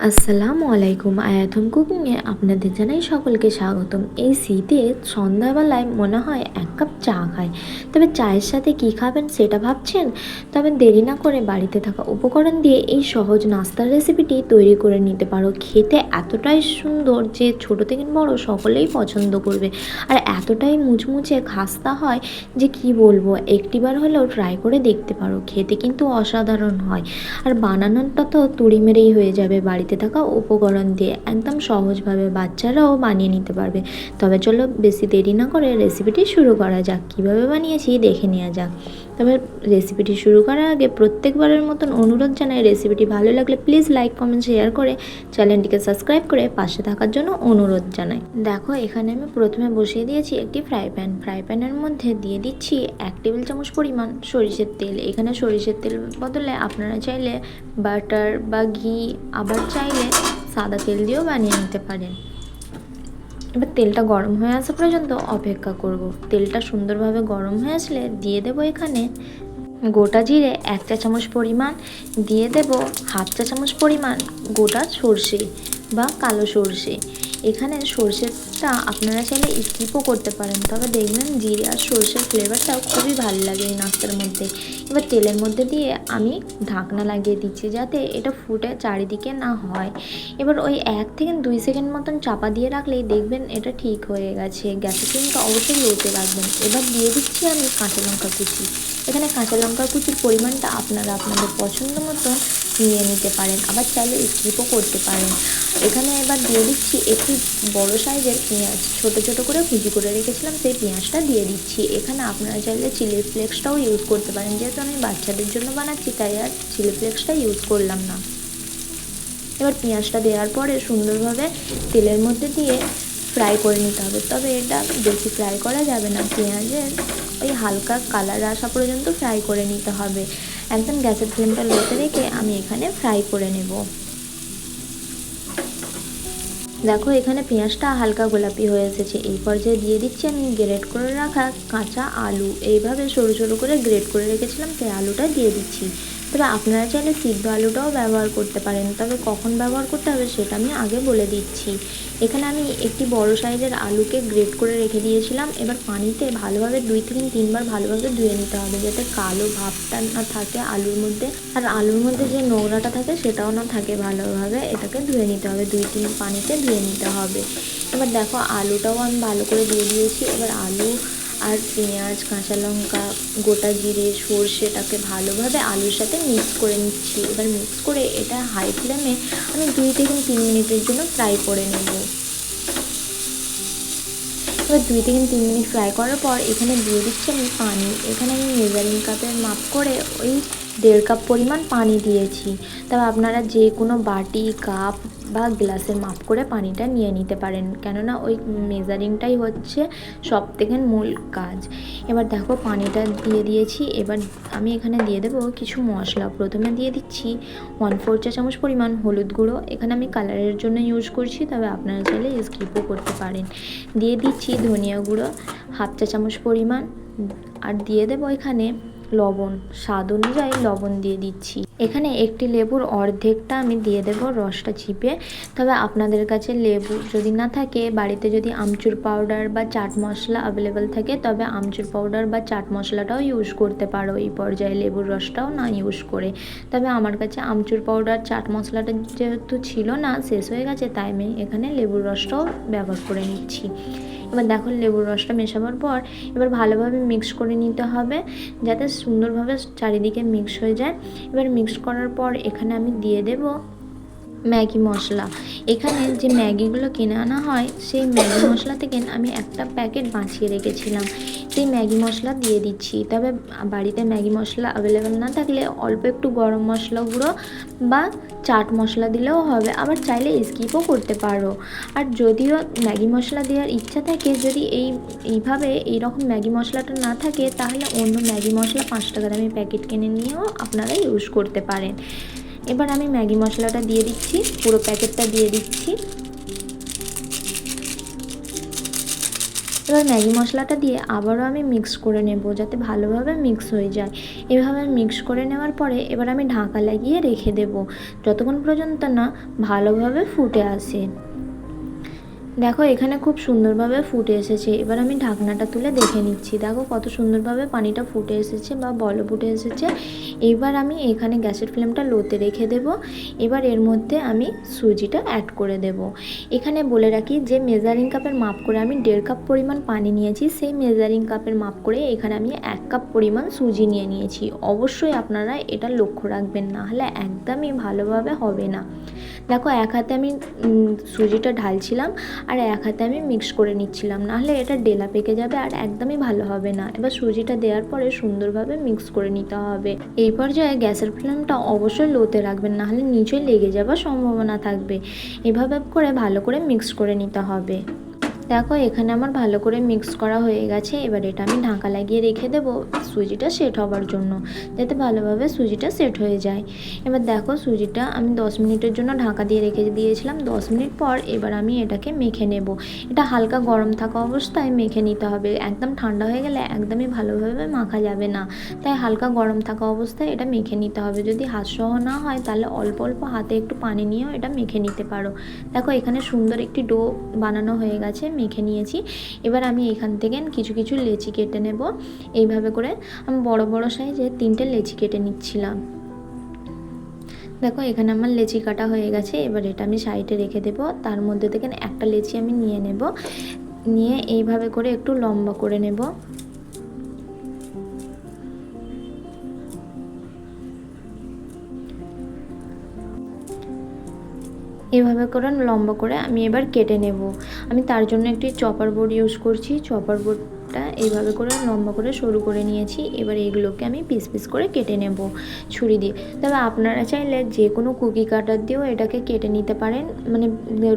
আসসালামু আলাইকুম। আয়াতম কুকিংয়ে আপনাদের জানাই সকলকে স্বাগতম। এই শীতে সন্ধ্যাবেলায় মনে হয় এক কাপ চা খাই, তবে চায়ের সাথে কি খাবেন সেটা ভাবছেন? তবে দেরি না করে বাড়িতে থাকা উপকরণ দিয়ে এই সহজ নাস্তার রেসিপিটি তৈরি করে নিতে পারো। খেতে এতটাই সুন্দর যে ছোট থেকে বড় সকলেই পছন্দ করবে, আর এতটাই মুচমুচে খাস্তা হয় যে কি বলবো। একটিবার হলেও ট্রাই করে দেখতে পারো, খেতে কিন্তু অসাধারণ হয়। আর বানানোটা তো তুড়ি মেরেই হয়ে যাবে, বাড়িতে থাকা উপকরণ দিয়ে একদম সহজভাবে বাচ্চারাও বানিয়ে নিতে পারবে। তবে চলো বেশি দেরি না করে রেসিপিটি শুরু করা যাক। কীভাবে বানিয়েছি দেখে নেওয়া যাক। তবে রেসিপিটি শুরু করার আগে প্রত্যেকবারের মতন অনুরোধ জানাই, রেসিপিটি ভালো লাগলে প্লিজ লাইক কমেন্ট শেয়ার করে চ্যানেলটিকে সাবস্ক্রাইব করে পাশে থাকার জন্য অনুরোধ জানাই। দেখো এখানে আমি প্রথমে বসিয়ে দিয়েছি একটি ফ্রাই প্যানের মধ্যে দিয়ে দিচ্ছি 1 টেবিল চামচ পরিমাণ সরিষার তেল। এখানে সরিষার তেল বদলে আপনারা চাইলে বাটার বা ঘি, আবার চাইলে সাদা তেল দিয়েও বানিয়ে নিতে পারেন। এবার তেলটা গরম হয়ে আসা পর্যন্ত অপেক্ষা করব। তেলটা সুন্দরভাবে গরম হয়ে আসলে দিয়ে দেবো এখানে গোটা জিরে 1 চা চামচ পরিমাণ, দিয়ে দেব 1/2 চা চামচ পরিমাণ গোটা সর্ষে বা কালো সর্ষে। এখানে সর্ষেটা আপনারা চাইলে স্কিপও করতে পারেন, তবে দেখবেন জিরে আর সর্ষের ফ্লেভারটা খুবই ভালো লাগে এই নাস্তার মধ্যে। এবার তেলের মধ্যে দিয়ে আমি ঢাকনা লাগিয়ে দিচ্ছি যাতে এটা ফুটে চারিদিকে না হয়। এবার ওই 1 থেকে 2 সেকেন্ড মতন চাপা দিয়ে রাখলেই দেখবেন এটা ঠিক হয়ে গেছে। গ্যাসের ফ্লেমটা অবশ্যই লোতে রাখবেন। এবার দিয়ে দিচ্ছি আমি কাঁচা লঙ্কা কুচি। এখানে কাঁচা লঙ্কা কুচির পরিমাণটা আপনারা আপনাদের পছন্দ মতো নিয়ে নিতে পারেন, আবার চাইলে স্কিপও করতে পারেন। এখানে এবার দিয়ে দিচ্ছি একটি বড় সাইজের পেঁয়াজ, ছোট ছোট করে কুচি করে রেখেছিলাম, সেই পেঁয়াজটা দিয়ে দিচ্ছি। এখানে আপনারা চাইলে চিলি ফ্লেক্সটাও ইউজ করতে পারেন, যেহেতু আমি বাচ্চাদের জন্য বানাচ্ছি তাই আর চিলি ফ্লেক্সটা ইউজ করলাম না। এবার পেঁয়াজটা দেওয়ার পরে সুন্দরভাবে তেলের মধ্যে দিয়ে ফ্রাই করে নিতে হবে, তবে এটা বেশি ফ্রাই করা যাবে না। পেঁয়াজের ওই হালকা কালার আসা পর্যন্ত ফ্রাই করে নিতে হবে। একদম গ্যাসের ফ্লেমটা লোতে রেখে আমি এখানে ফ্রাই করে নেব। দেখো এখানে পেঁয়াজটা হালকা গোলাপি হয়ে এসেছে। এই পর্যায়ে দিয়ে দিচ্ছি আমি গ্রেট করে রাখা কাঁচা আলু। এইভাবে সরু সরু করে গ্রেট করে রেখেছিলাম, সেই আলুটা দিয়ে দিচ্ছি। তবে আপনারা চাইলে সিদ্ধ আলুটাও ব্যবহার করতে পারেন, তবে কখন ব্যবহার করতে হবে সেটা আমি আগে বলে দিচ্ছি। এখানে আমি একটি বড় সাইজের আলুকে গ্রেট করে রেখে দিয়েছিলাম। এবার পানিতে ভালোভাবে 2 থেকে 3 বার ভালোভাবে ধুয়ে নিতে হবে, যাতে কালো ভাবটা না থাকে আলুর মধ্যে, আর আলুর মধ্যে যে নোংরাটা থাকে সেটাও না থাকে। ভালোভাবে এটাকে ধুয়ে নিতে হবে, 2-3 পানিতে ধুয়ে নিতে হবে। এবার দেখো আলুটাও আমি ভালো করে দিয়ে দিয়েছি। এবার আলু আর পেঁয়াজ, কাঁচা লঙ্কা, গোটা জিরে, সর্ষেটাকে ভালোভাবে আলুর সাথে মিক্স করে নিচ্ছি। এবার মিক্স করে এটা হাই ফ্লেমে আমি 2 থেকে 3 মিনিটের জন্য ফ্রাই করে নেব। এবার 2 থেকে 3 মিনিট ফ্রাই করার পর এখানে দিয়ে দিচ্ছি আমি পানি। এখানে আমি মেজারিং কাপের মাপ করে ওই 1.5 কাপ পরিমাণ পানি দিয়েছি। তবে আপনারা যে কোনো বাটি, কাপ বা গ্লাসের মাপ করে পানিটা নিয়ে নিতে পারেন, কেননা ওই মেজারিংটাই হচ্ছে সবথেকে মূল কাজ। এবার দেখো পানিটা দিয়ে দিয়েছি। এবার আমি এখানে দিয়ে দেবো কিছু মশলা। প্রথমে দিয়ে দিচ্ছি 1/4 চা চামচ পরিমাণ হলুদ গুঁড়ো। এখানে আমি কালারের জন্য ইউজ করছি, তবে আপনারা চাইলে স্কিপও করতে পারেন। দিয়ে দিচ্ছি ধনিয়া গুঁড়ো 1/2 চা চামচ পরিমাণ, আর দিয়ে দেবো এখানে লবণ। স্বাদ অনুযায়ী লবণ দিয়ে দিচ্ছি। এখানে একটি লেবুর অর্ধেকটা আমি দিয়ে দেবো রসটা চিপে। তবে আপনাদের কাছে লেবু যদি না থাকে, বাড়িতে যদি আমচুর পাউডার বা চাট মশলা অ্যাভেলেবেল থাকে, তবে আমচুর পাউডার বা চাট মশলাটাও ইউজ করতে পারো এই পর্যায়ে, লেবুর রসটাও না ইউজ করে। তবে আমার কাছে আমচুর পাউডার, চাট মশলাটা যেহেতু ছিল না, শেষ হয়ে গেছে, তাই আমি এখানে লেবুর রসটাও ব্যবহার করে নিচ্ছি। এবার দেখো লেবুর রসটা মেশাবার পর এবার ভালোভাবে মিক্স করে নিতে হবে, যাতে সুন্দরভাবে চারিদিকে মিক্স হয়ে যায়। এবার মিক্স করার পর এখানে আমি দিয়ে দেব ম্যাগি মশলা। এখানে যে ম্যাগিগুলো কিনে আনা হয়, সেই ম্যাগি মশলা থেকে আমি একটা প্যাকেট বাঁচিয়ে রেখেছিলাম, সেই ম্যাগি মশলা দিয়ে দিচ্ছি। তবে বাড়িতে ম্যাগি মশলা অ্যাভেলেবেল না থাকলে অল্প একটু গরম মশলা গুঁড়ো বা চাট মশলা দিলেও হবে, আবার চাইলে স্কিপও করতে পারো। আর যদিও ম্যাগি মশলা দেওয়ার ইচ্ছা থাকে, যদি এইভাবে এইরকম ম্যাগি মশলাটা না থাকে, তাহলে অন্য ম্যাগি মশলা 5 টাকা দামি প্যাকেট কিনে নিয়েও আপনারা ইউজ করতে পারেন। এবার আমি ম্যাগি মশলাটা দিয়ে দিচ্ছি, পুরো প্যাকেটটা দিয়ে দিচ্ছি। এবার ম্যাগি মশলাটা দিয়ে আবারও আমি মিক্স করে নেব যাতে ভালোভাবে মিক্স হয়ে যায়। এভাবে মিক্স করে নেওয়ার পরে এবার আমি ঢাকা লাগিয়ে রেখে দেব যতক্ষণ পর্যন্ত না ভালোভাবে ফুটে আসে। দেখো এখানে খুব সুন্দরভাবে ফুটে এসেছে। এবার আমি ঢাকনাটা তুলে দেখে নিচ্ছি। দেখো কত সুন্দরভাবে পানিটা ফুটে এসেছে বা বলক ফুটে এসেছে। এবার আমি এখানে গ্যাসের ফ্লেমটা লোতে রেখে দেব। এবার এর মধ্যে আমি সুজিটা অ্যাড করে দেব। এখানে বলে রাখি যে মেজারিং কাপের মাপ করে আমি 1.5 কাপ পরিমাণ পানি নিয়েছি, সেই মেজারিং কাপের মাপ করে এখানে আমি 1 কাপ পরিমাণ সুজি নিয়ে নিয়েছি। অবশ্যই আপনারা এটা লক্ষ্য রাখবেন, না হলে একদমই ভালোভাবে হবে না। দেখো এক হাতে আমি সুজিটা ঢালছিলাম আর এক হাতে আমি মিক্স করে নিচ্ছিলাম, নাহলে এটা ডেলা পেকে যাবে আর একদমই ভালো হবে না। এবার সুজিটা দেওয়ার পরে সুন্দরভাবে মিক্স করে নিতে হবে। এই পর্যায়ে গ্যাসের ফ্লেমটা অবশ্যই লোতে রাখবেন, নাহলে নিচে লেগে যাওয়ার সম্ভাবনা থাকবে। এভাবে করে ভালো করে মিক্স করে নিতে হবে। দেখো এখানে আমার ভালো করে মিক্স করা হয়ে গেছে। এবার এটা আমি ঢাকা লাগিয়ে রেখে দেবো সুজিটা সেট হবার জন্য, যাতে ভালোভাবে সুজিটা সেট হয়ে যায়। এবার দেখো সুজিটা আমি 10 মিনিটের জন্য ঢাকা দিয়ে রেখে দিয়েছিলাম। 10 মিনিট পর এবার আমি এটাকে মেখে নেব। এটা হালকা গরম থাকা অবস্থায় মেখে নিতে হবে, একদম ঠান্ডা হয়ে গেলে একদমই ভালোভাবে মাখা যাবে না। তাই হালকা গরম থাকা অবস্থায় এটা মেখে নিতে হবে। যদি হাতসহ না হয় তাহলে অল্প অল্প হাতে একটু পানি নিয়েও এটা মেখে নিতে পারো। দেখো এখানে সুন্দর একটি ডো বানানো হয়ে গেছে, মেখে নিয়েছি। এবার আমি এখান থেকে কিছু কিছু লেচি কেটে নেব। এইভাবে করে আমি বড় বড় সাইজে 3টে লেচি কেটে নিচ্ছিলাম। দেখো এখানে আমার লেচি কাটা হয়ে গেছে। এবার এটা আমি সাইডে রেখে দেব। তার মধ্যে থেকে একটা লেচি আমি নিয়ে নেব, নিয়ে এইভাবে করে একটু লম্বা করে নেব। এভাবে করে লম্বা করে আমি এবার কেটে নেব। আমি তার জন্য একটি চপার বোর্ড ইউজ করছি। চপার বোর্ডটা এইভাবে করে লম্বা করে সরু করে নিয়েছি। এবার এগুলোকে আমি পিস পিস করে কেটে নেব ছুরি দিয়ে। তবে আপনারা চাইলে যে কোনো কুকি কাটার দিয়েও এটাকে কেটে নিতে পারেন, মানে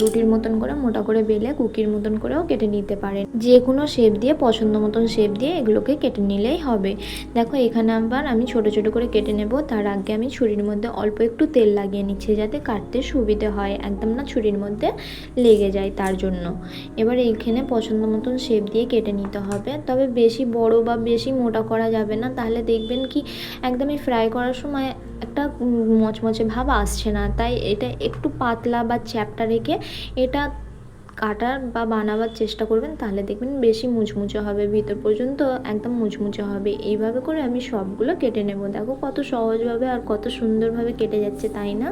রুটির মতন করে মোটা করে বেলে কুকির মতন করেও কেটে নিতে পারেন। যে কোনো শেপ দিয়ে, পছন্দ মতন শেপ দিয়ে এগুলোকে কেটে নিলেই হবে। দেখো এখানে আবার আমি ছোট ছোট করে কেটে নেব। তার আগে আমি ছুরির মধ্যে অল্প একটু তেল লাগিয়ে নিচ্ছি, যাতে কাটতে সুবিধে হয়, একদম না ছুরির মধ্যে লেগে যায় তার জন্য। এবার এইখানে পছন্দ মতন শেপ দিয়ে কেটে নিতে হবে। তবে বেশি বড় বা বেশি মোটা করা যাবে না, তাহলে দেখবেন কি একদমই ফ্রাই করার সময় একটা মচমচে ভাব আসছে না। তাই এটা একটু পাতলা বা চ্যাপ্টা রেখে এটা কাটার বা বানাবার চেষ্টা করবেন, তাহলে দেখবেন বেশি মুচমুচে হবে, ভিতর পর্যন্ত একদম মুচমুচে হবে। এইভাবে করে আমি সবগুলো কেটে নেব। দেখো কত সহজভাবে আর কত সুন্দরভাবে কেটে যাচ্ছে, তাই না?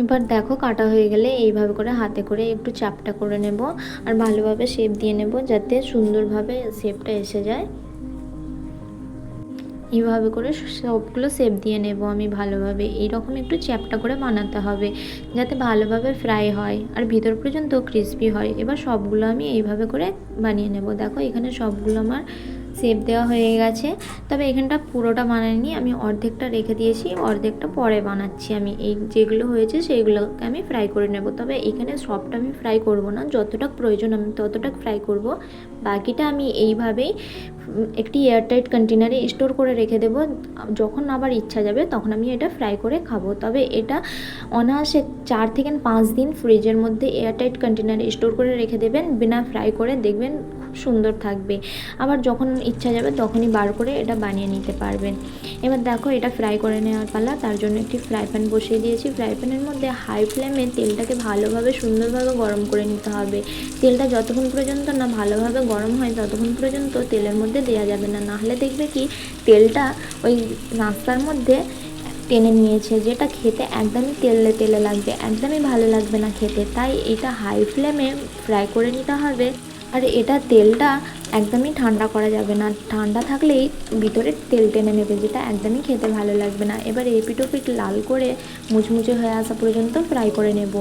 এবার দেখো কাটা হয়ে গেলে এইভাবে করে হাতে করে একটু চাপটা করে নেব আর ভালোভাবে শেপ দিয়ে নেব, যাতে সুন্দরভাবে শেপটা এসে যায়। এইভাবে করে সবগুলো শেপ দিয়ে নেব আমি ভালোভাবে। এইরকম একটু চ্যাপটা করে বানাতে হবে, যাতে ভালোভাবে ফ্রাই হয় আর ভিতর পর্যন্ত ক্রিস্পি হয়। এবার সবগুলো আমি এইভাবে করে বানিয়ে নেব। দেখো এখানে সবগুলো আমার শেপ দেওয়া হয়ে গেছে। তবে এখানটা পুরোটা বানাইনি, আমি অর্ধেকটা রেখে দিয়েছি, অর্ধেকটা পরে বানাচ্ছি। আমি এই যেগুলো হয়েছে সেইগুলোকে আমি ফ্রাই করে নেব। তবে এখানে সবটা আমি ফ্রাই করব না, যতটা প্রয়োজন আমি ততটা ফ্রাই করব। বাকিটা আমি এইভাবেই একটি এয়ারটাইট কন্টেনারে স্টোর করে রেখে দেব। যখন আবার ইচ্ছা যাবে তখন আমি এটা ফ্রাই করে খাবো। তবে এটা অনায়াসে 4 থেকে 5 দিন ফ্রিজের মধ্যে এয়ারটাইট কন্টেনারে স্টোর করে রেখে দেবেন বিনা ফ্রাই করে, দেখবেন খুব সুন্দর থাকবে। আবার যখন ইচ্ছা যাবে তখনই বার করে এটা বানিয়ে নিতে পারবেন। এবার দেখো এটা ফ্রাই করে নেওয়ার পালা। তার জন্য একটি ফ্রাই প্যান বসিয়ে দিয়েছি। ফ্রাই প্যানের মধ্যে হাই ফ্লেমে তেলটাকে ভালোভাবে সুন্দরভাবে গরম করে নিতে হবে। তেলটা যতক্ষণ পর্যন্ত না ভালোভাবে গরম হয় ততক্ষণ পর্যন্ত তেলের মধ্যে দেওয়া যাবে না, নাহলে দেখবে কি তেলটা ওই নাস্তার মধ্যে টেনে নিয়েছে, যেটা খেতে একদমই তেলে তেলে লাগবে, একদমই ভালো লাগবে না খেতে। তাই এটা হাই ফ্লেমে ফ্রাই করে নিতে হবে। আর এটা তেলটা একদমই ঠান্ডা করা যাবে না, ঠান্ডা থাকলেই ভিতরে তেল টেনে নেবে, যেটা একদমই খেতে ভালো লাগবে না। এবার এপিট ওপিট লাল করে মুচমুচে হয়ে আসা পর্যন্ত ফ্রাই করে নেব।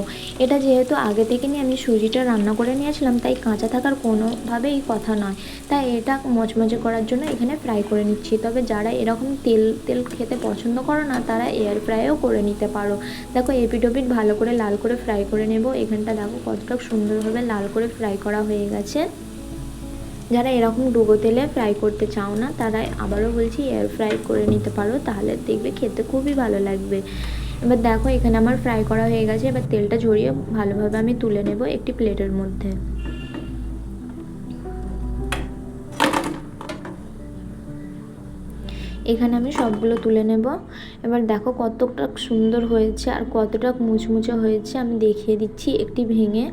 এটা যেহেতু আগে থেকে নিয়ে আমি সুজিটা রান্না করে নিয়েছিলাম, তাই কাঁচা থাকার কোনোভাবেই কথা নয়। তাই এটা মচমচে করার জন্য এখানে ফ্রাই করে নিচ্ছি। তবে যারা এরকম তেল তেল খেতে পছন্দ করো না, তারা এয়ার ফ্রাইও করে নিতে পারো। দেখো এপিট ওপিট ভালো করে লাল করে ফ্রাই করে নেব। এখানটা দেখো কতটা সুন্দরভাবে লাল করে ফ্রাই করা হয়ে গেছে। যারা এরকম ডুবো তেলে ফ্রাই করতে চাও না, তারা আবারও বলছি এয়ার ফ্রাই করে নিতে পারো, তাহলে দেখবে খেতে খুবই ভালো লাগবে। এবার দেখো এখানে আমার ফ্রাই করা হয়ে গেছে। এবার তেলটা ঝরিয়ে ভালোভাবে আমি তুলে নেব একটি প্লেটের মধ্যে। এখানে আমি সবগুলো তুলে নেব। এবার দেখো কতটা সুন্দর হয়েছে আর কতটা মুচমুচে হয়েছে, আমি দেখিয়ে দিচ্ছি একটি ভেঙে।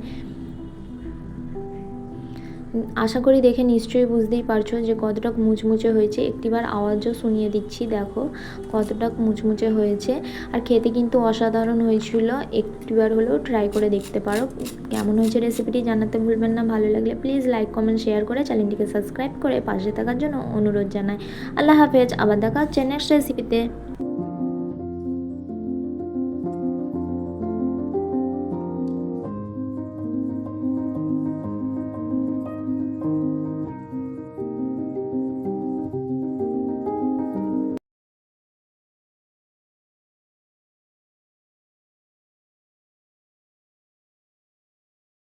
আশা করি দেখে নিশ্চয়ই বুঝতেই পারছো যে কতটা মুচমুচে হয়েছে। একটিবার আওয়াজও শুনিয়ে দিচ্ছি, দেখো কতটা মুচমুচে হয়েছে। আর খেতে কিন্তু অসাধারণ হয়েছিল, একটিবার হলেও ট্রাই করে দেখতে পারো। কেমন হয়েছে রেসিপিটি জানাতে ভুলবেন না। ভালো লাগলে প্লিজ লাইক কমেন্ট শেয়ার করে চ্যানেলটিকে সাবস্ক্রাইব করে পাশে থাকার জন্য অনুরোধ জানাই। আল্লাহ হাফেজ, আবার দেখা হচ্ছে নেক্সট রেসিপিতে।